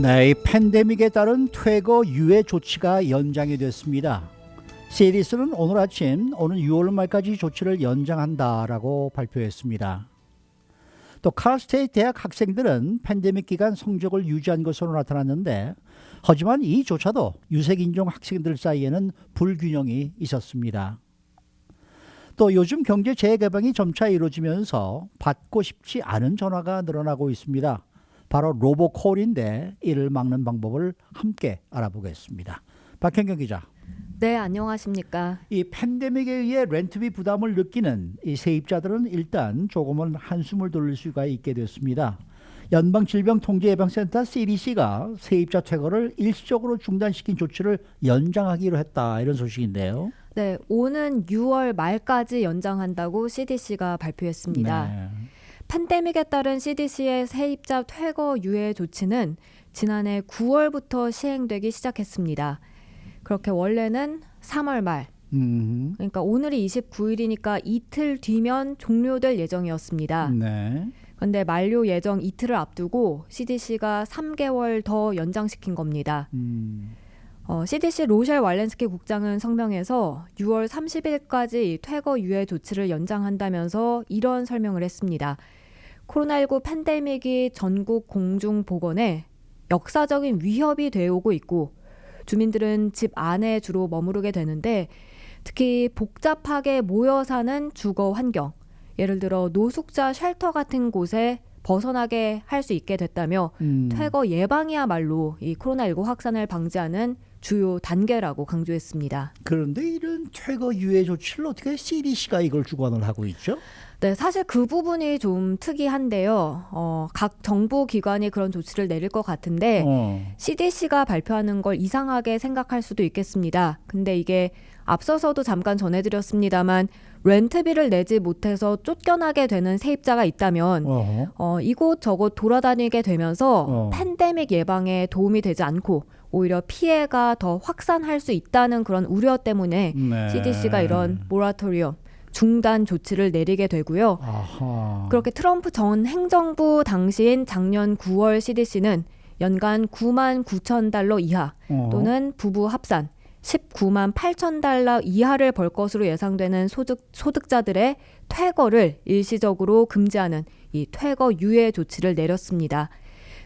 네, 이 팬데믹에 따른 퇴거 유예 조치가 연장이 됐습니다. CDC는 오늘 아침 오는 6월 말까지 조치를 연장한다라고 발표했습니다. 또 칼스테이트 대학 학생들은 팬데믹 기간 성적을 유지한 것으로 나타났는데, 하지만 이조차도 유색인종 학생들 사이에는 불균형이 있었습니다. 또 요즘 경제 재개방이 점차 이루어지면서 받고 싶지 않은 전화가 늘어나고 있습니다. 바로 로보콜인데 이를 막는 방법을 함께 알아보겠습니다. 박현경 기자. 네, 안녕하십니까. 이 팬데믹에 의해 렌트비 부담을 느끼는 이 세입자들은 일단 조금은 한숨을 돌릴 수가 있게 됐습니다. 연방질병통제예방센터 CDC가 세입자 퇴거를 일시적으로 중단시킨 조치를 연장하기로 했다, 이런 소식인데요. 네, 오는 6월 말까지 연장한다고 CDC가 발표했습니다. 네. 팬데믹에 따른 CDC의 세입자 퇴거 유예 조치는 지난해 9월부터 시행되기 시작했습니다. 그렇게 원래는 3월 말, 그러니까 오늘이 29일이니까 이틀 뒤면 종료될 예정이었습니다. 네. 그런데 만료 예정 이틀을 앞두고 CDC가 3개월 더 연장시킨 겁니다. CDC 로셸 왈렌스키 국장은 성명에서 6월 30일까지 퇴거 유예 조치를 연장한다면서 이런 설명을 했습니다. 코로나19 팬데믹이 전국 공중보건에 역사적인 위협이 되어오고 있고, 주민들은 집 안에 주로 머무르게 되는데, 특히 복잡하게 모여 사는 주거 환경, 예를 들어 노숙자 쉘터 같은 곳에 벗어나게 할 수 있게 됐다며 퇴거 예방이야말로 이 코로나19 확산을 방지하는 주요 단계라고 강조했습니다. 그런데 이런 퇴거 유예 조치를 어떻게 CDC가 이걸 주관을 하고 있죠? 네, 사실 그 부분이 좀 특이한데요. 각 정부 기관이 그런 조치를 내릴 것 같은데 CDC가 발표하는 걸 이상하게 생각할 수도 있겠습니다. 근데 이게 앞서서도 잠깐 전해드렸습니다만, 렌트비를 내지 못해서 쫓겨나게 되는 세입자가 있다면 이곳저곳 돌아다니게 되면서 팬데믹 예방에 도움이 되지 않고 오히려 피해가 더 확산할 수 있다는 그런 우려 때문에 네. CDC가 이런 모라토리엄, 중단 조치를 내리게 되고요. 아하. 그렇게 트럼프 전 행정부 당시인 작년 9월 CDC는 연간 9만 9천 달러 이하 또는 부부 합산 19만 8천 달러 이하를 벌 것으로 예상되는 소득자들의 퇴거를 일시적으로 금지하는 이 퇴거 유예 조치를 내렸습니다.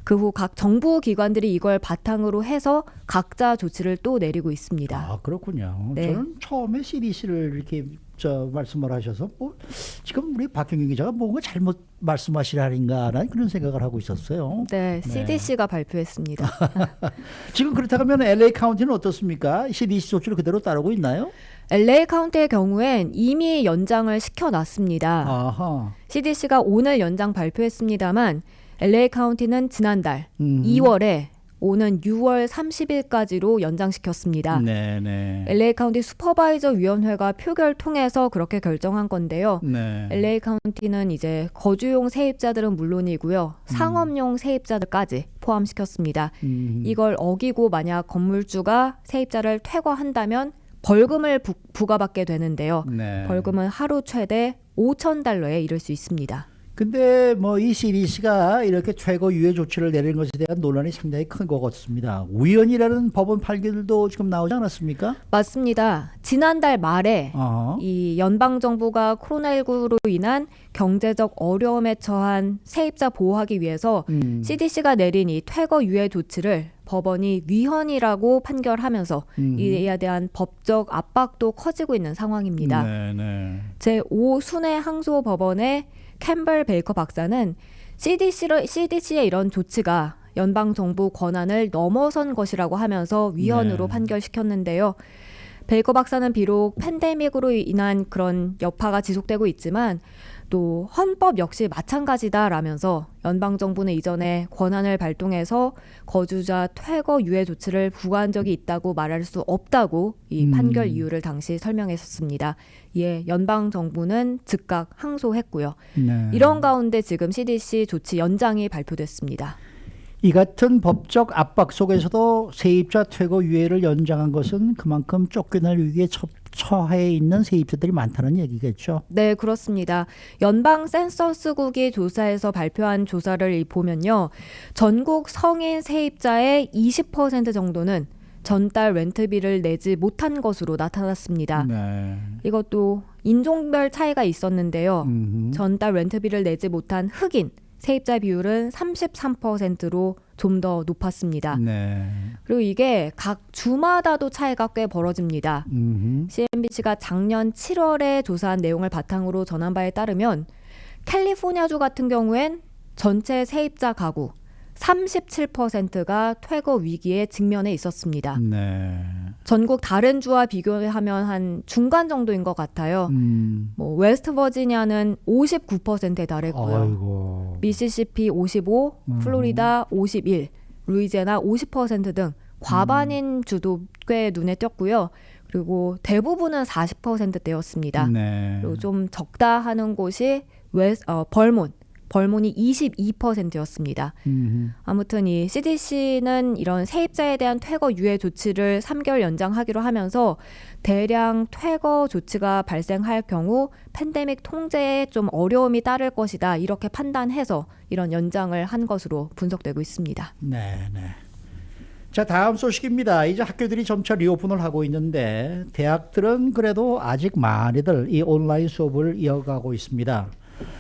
그 후 각 정부 기관들이 이걸 바탕으로 해서 각자 조치를 또 내리고 있습니다. 아, 그렇군요. 네. 저는 처음에 CDC를 이렇게 말씀을 하셔서 지금 우리 박경영 기자가 뭔가 잘못 말씀하시라는가라는 그런 생각을 하고 있었어요. 네, CDC가 발표했습니다. 지금 그렇다면 LA 카운티는 어떻습니까? CDC 조치를 그대로 따르고 있나요? LA 카운티의 경우엔 이미 연장을 시켜놨습니다. 아하. CDC가 오늘 연장 발표했습니다만 LA 카운티는 지난달 2월에 오는 6월 30일까지로 연장시켰습니다. 네네. LA 카운티 슈퍼바이저 위원회가 표결 통해서 그렇게 결정한 건데요. 네. LA 카운티는 이제 거주용 세입자들은 물론이고요. 상업용 세입자들까지 포함시켰습니다. 이걸 어기고 만약 건물주가 세입자를 퇴거한다면 벌금을 부과받게 되는데요. 네. 벌금은 하루 최대 5천 달러에 이를 수 있습니다. 근데 이 CDC가 이렇게 퇴거 유예 조치를 내리는 것에 대한 논란이 상당히 큰 것 같습니다. 우연이라는 법원 판결도 지금 나오지 않았습니까? 맞습니다. 지난달 말에 이 연방 정부가 코로나19로 인한 경제적 어려움에 처한 세입자 보호하기 위해서 CDC가 내린 이 퇴거 유예 조치를 법원이 위헌이라고 판결하면서 이에 대한 법적 압박도 커지고 있는 상황입니다. 네네. 제5순회 항소법원의 캠벌 베이커 박사는 CDC의 이런 조치가 연방정부 권한을 넘어선 것이라고 하면서 위헌으로 판결시켰는데요. 베이커 박사는 비록 팬데믹으로 인한 그런 여파가 지속되고 있지만 또 헌법 역시 마찬가지다라면서 연방정부는 이전에 권한을 발동해서 거주자 퇴거 유예 조치를 부과한 적이 있다고 말할 수 없다고 이 판결 이유를 당시 설명했었습니다. 이에 연방정부는 즉각 항소했고요. 네. 이런 가운데 지금 CDC 조치 연장이 발표됐습니다. 이 같은 법적 압박 속에서도 세입자 퇴거 유예를 연장한 것은 그만큼 쫓겨날 위기에 처해 있는 세입자들이 많다는 얘기겠죠. 네, 그렇습니다. 연방 센서스국이 조사에서 발표한 조사를 보면요. 전국 성인 세입자의 20% 정도는 전달 렌트비를 내지 못한 것으로 나타났습니다. 네. 이것도 인종별 차이가 있었는데요. 전달 렌트비를 내지 못한 흑인 세입자 비율은 33%로 좀 더 높았습니다. 네. 그리고 이게 각 주마다도 차이가 꽤 벌어집니다. CNBC가 작년 7월에 조사한 내용을 바탕으로 전한 바에 따르면 캘리포니아주 같은 경우엔 전체 세입자 가구 37%가 퇴거 위기에 직면해 있었습니다. 네. 전국 다른 주와 비교하면 한 중간 정도인 것 같아요. 뭐 웨스트 버지니아는 59%에 달했고요. 아이고. 미시시피 55, 플로리다 51, 루이지애나 50% 등 과반인 주도 꽤 눈에 띄었고요. 그리고 대부분은 40%대였습니다. 네. 그리고 좀 적다 하는 곳이 벌몬이 22%였습니다. 아무튼 이 CDC는 이런 세입자에 대한 퇴거 유예 조치를 3개월 연장하기로 하면서 대량 퇴거 조치가 발생할 경우 팬데믹 통제에 좀 어려움이 따를 것이다 이렇게 판단해서 이런 연장을 한 것으로 분석되고 있습니다. 네, 네. 자, 다음 소식입니다. 이제 학교들이 점차 리오픈을 하고 있는데 대학들은 그래도 아직 많이들 이 온라인 수업을 이어가고 있습니다.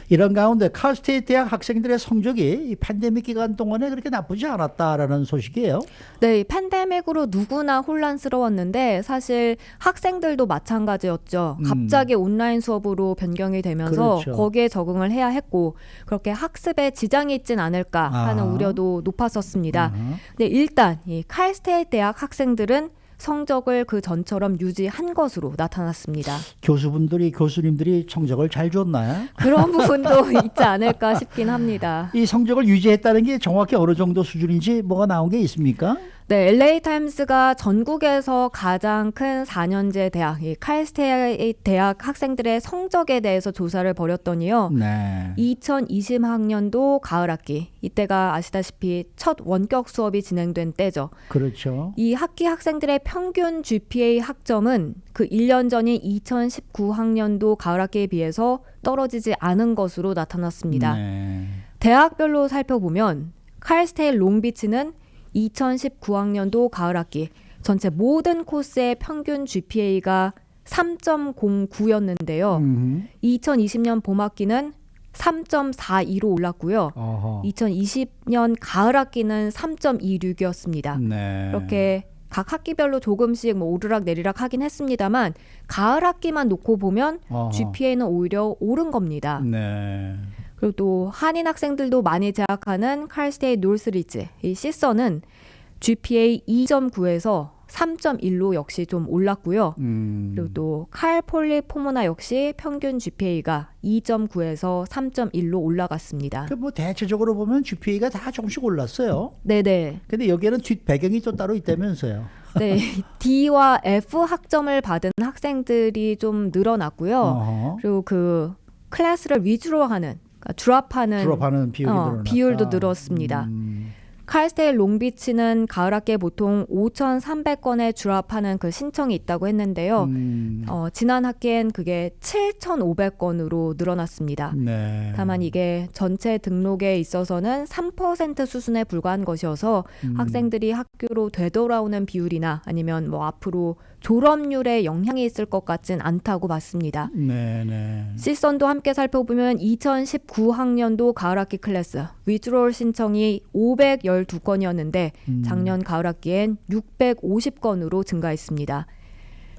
이런 가운데 칼스테이트 대학 학생들의 성적이 이 팬데믹 기간 동안에 그렇게 나쁘지 않았다라는 소식이에요. 네, 팬데믹으로 누구나 혼란스러웠는데 사실 학생들도 마찬가지였죠. 갑자기 온라인 수업으로 변경이 되면서 그렇죠. 거기에 적응을 해야 했고 그렇게 학습에 지장이 있진 않을까 하는 우려도 높았었습니다. 근데 일단 이 칼스테이트 대학 학생들은 성적을 그 전처럼 유지한 것으로 나타났습니다. 교수님들이 성적을 잘 줬나요? 그런 부분도 있지 않을까 싶긴 합니다. 이 성적을 유지했다는 게 정확히 어느 정도 수준인지 뭐가 나온 게 있습니까? 네, LA타임스가 전국에서 가장 큰 4년제 대학, 이 칼스테이트 대학 학생들의 성적에 대해서 조사를 벌였더니요. 네. 2020학년도 가을 학기, 이때가 아시다시피 첫 원격 수업이 진행된 때죠. 그렇죠. 이 학기 학생들의 평균 GPA 학점은 그 1년 전인 2019학년도 가을 학기에 비해서 떨어지지 않은 것으로 나타났습니다. 네. 대학별로 대학별로 살펴보면 칼스테이트 롱비치는 2019학년도 가을 학기 전체 모든 코스의 평균 GPA가 3.09였는데요. 2020년 봄 학기는 3.42로 올랐고요. 어허. 2020년 가을 학기는 3.26이었습니다. 네. 이렇게 각 학기별로 조금씩 뭐 오르락 내리락 하긴 했습니다만 가을 학기만 놓고 보면 어허. GPA는 오히려 오른 겁니다. 네. 그리고 또 한인 학생들도 많이 재학하는 칼스테이트 노스리지, 이 시서는 GPA 2.9에서 3.1로 역시 좀 올랐고요. 그리고 또 칼폴리포모나 역시 평균 GPA가 2.9에서 3.1로 올라갔습니다. 그 뭐 대체적으로 보면 GPA가 다 조금씩 올랐어요. 네네. 근데 여기에는 뒷 배경이 또 따로 있다면서요. 네, D와 F 학점을 받은 학생들이 좀 늘어났고요. 어허. 그리고 그 클래스를 위주로 하는, 그러니까 드롭하는 비율이 늘어났다. 비율도 늘었습니다. 칼스테이트 롱비치는 가을 학기에 보통 5,300건의 드롭하는 그 신청이 있다고 했는데요. 지난 학기엔 그게 7,500건으로 늘어났습니다. 네. 다만 이게 전체 등록에 있어서는 3% 수준에 불과한 것이어서 학생들이 학교로 되돌아오는 비율이나 아니면 뭐 앞으로 졸업률에 영향이 있을 것 같진 않다고 봤습니다. 네네. 시선도 함께 살펴보면 2019학년도 가을학기 클래스 위드롤 신청이 512건이었는데 작년 가을학기엔 650건으로 증가했습니다.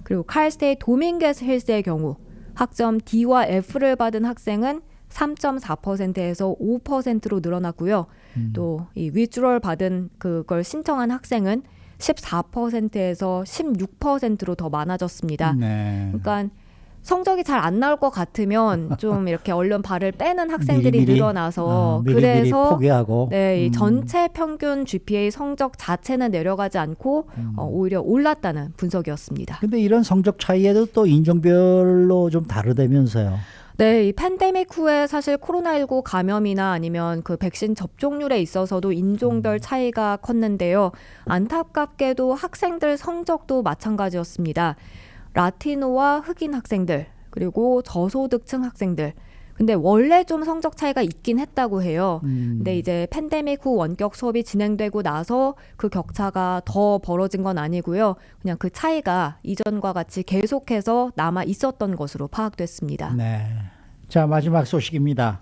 그리고 칼스테이트 도밍게스 힐스의 경우 학점 D와 F를 받은 학생은 3.4%에서 5%로 늘어났고요. 또 이 위드롤 받은 그걸 신청한 학생은 14%에서 16%로 더 많아졌습니다. 네. 그러니까 성적이 잘 안 나올 것 같으면 좀 이렇게 얼른 발을 빼는 학생들이 미리, 늘어나서 미리 그래서 포기하고. 네, 이 전체 평균 GPA 성적 자체는 내려가지 않고 오히려 올랐다는 분석이었습니다. 근데 이런 성적 차이에도 또 인종별로 좀 다르다면서요. 네, 이 팬데믹 후에 사실 코로나19 감염이나 아니면 그 백신 접종률에 있어서도 인종별 차이가 컸는데요. 안타깝게도 학생들 성적도 마찬가지였습니다. 라티노와 흑인 학생들, 그리고 저소득층 학생들. 근데 원래 좀 성적 차이가 있긴 했다고 해요. 근데 이제 팬데믹 후 원격 수업이 진행되고 나서 그 격차가 더 벌어진 건 아니고요. 그냥 그 차이가 이전과 같이 계속해서 남아 있었던 것으로 파악됐습니다. 네. 자, 마지막 소식입니다.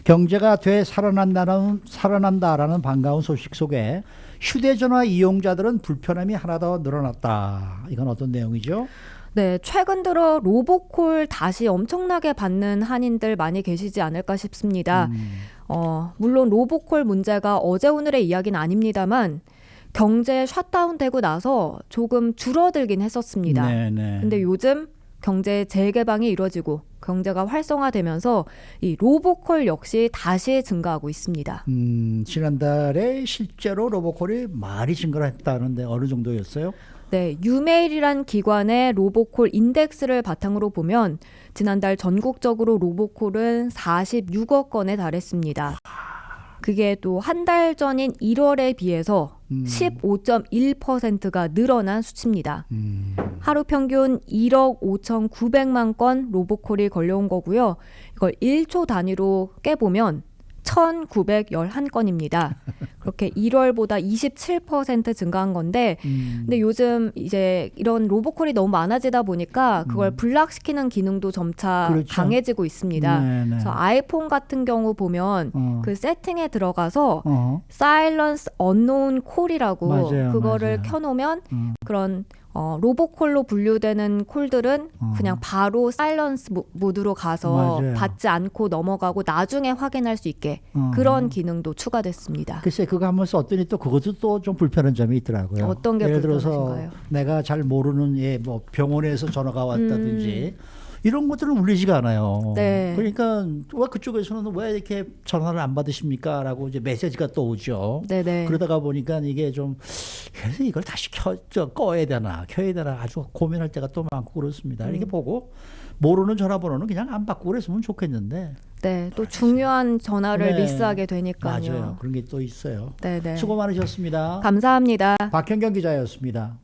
경제가 살아난다라는 반가운 소식 속에 휴대전화 이용자들은 불편함이 하나 더 늘어났다. 이건 어떤 내용이죠? 네, 최근 들어 로보콜 다시 엄청나게 받는 한인들 많이 계시지 않을까 싶습니다. 물론 로보콜 문제가 어제 오늘의 이야기는 아닙니다만 경제 셧다운 되고 나서 조금 줄어들긴 했었습니다. 네네. 근데 요즘 경제 재개방이 이루어지고 경제가 활성화되면서 이 로보콜 역시 다시 증가하고 있습니다. 지난달에 실제로 로보콜이 많이 증가를 했다는데 어느 정도였어요? 네, 유메일이란 기관의 로보콜 인덱스를 바탕으로 보면 지난달 전국적으로 로보콜은 46억 건에 달했습니다. 그게 또 한 달 전인 1월에 비해서 15.1%가 늘어난 수치입니다. 하루 평균 1억 5,900만 건 로보콜이 걸려온 거고요. 이걸 1초 단위로 깨보면 1,911건입니다. 그렇게 1월보다 27% 증가한 건데, 근데 요즘 이제 이런 로보콜이 너무 많아지다 보니까 그걸 블락시키는 기능도 점차 그렇죠. 강해지고 있습니다. 네네. 그래서 아이폰 같은 경우 보면 그 세팅에 들어가서 Silence Unknown Call이라고 맞아요, 그거를 맞아요. 켜놓으면 그런 로보콜로 분류되는 콜들은 그냥 바로 사일런스 모드로 가서 맞아요. 받지 않고 넘어가고 나중에 확인할 수 있게 그런 기능도 추가됐습니다. 글쎄 그거 하면서 어떠니 또 그것도 또 좀 불편한 점이 있더라고요. 어떤 게 예를 들어서 불편하신가요? 내가 잘 모르는 뭐 병원에서 전화가 왔다든지 이런 것들은 울리지가 않아요. 네. 그러니까 왜 그쪽에서는 왜 이렇게 전화를 안 받으십니까? 라고 이제 메시지가 또 오죠. 네네. 그러다가 보니까 이게 좀 그래서 이걸 다시 꺼야 되나 켜야 되나 아주 고민할 때가 또 많고 그렇습니다. 이렇게 보고 모르는 전화번호는 그냥 안 받고 그랬으면 좋겠는데. 네, 또 중요한 전화를 네. 미스하게 되니까요. 맞아요. 그런 게 또 있어요. 네네. 수고 많으셨습니다. 감사합니다. 박현경 기자였습니다.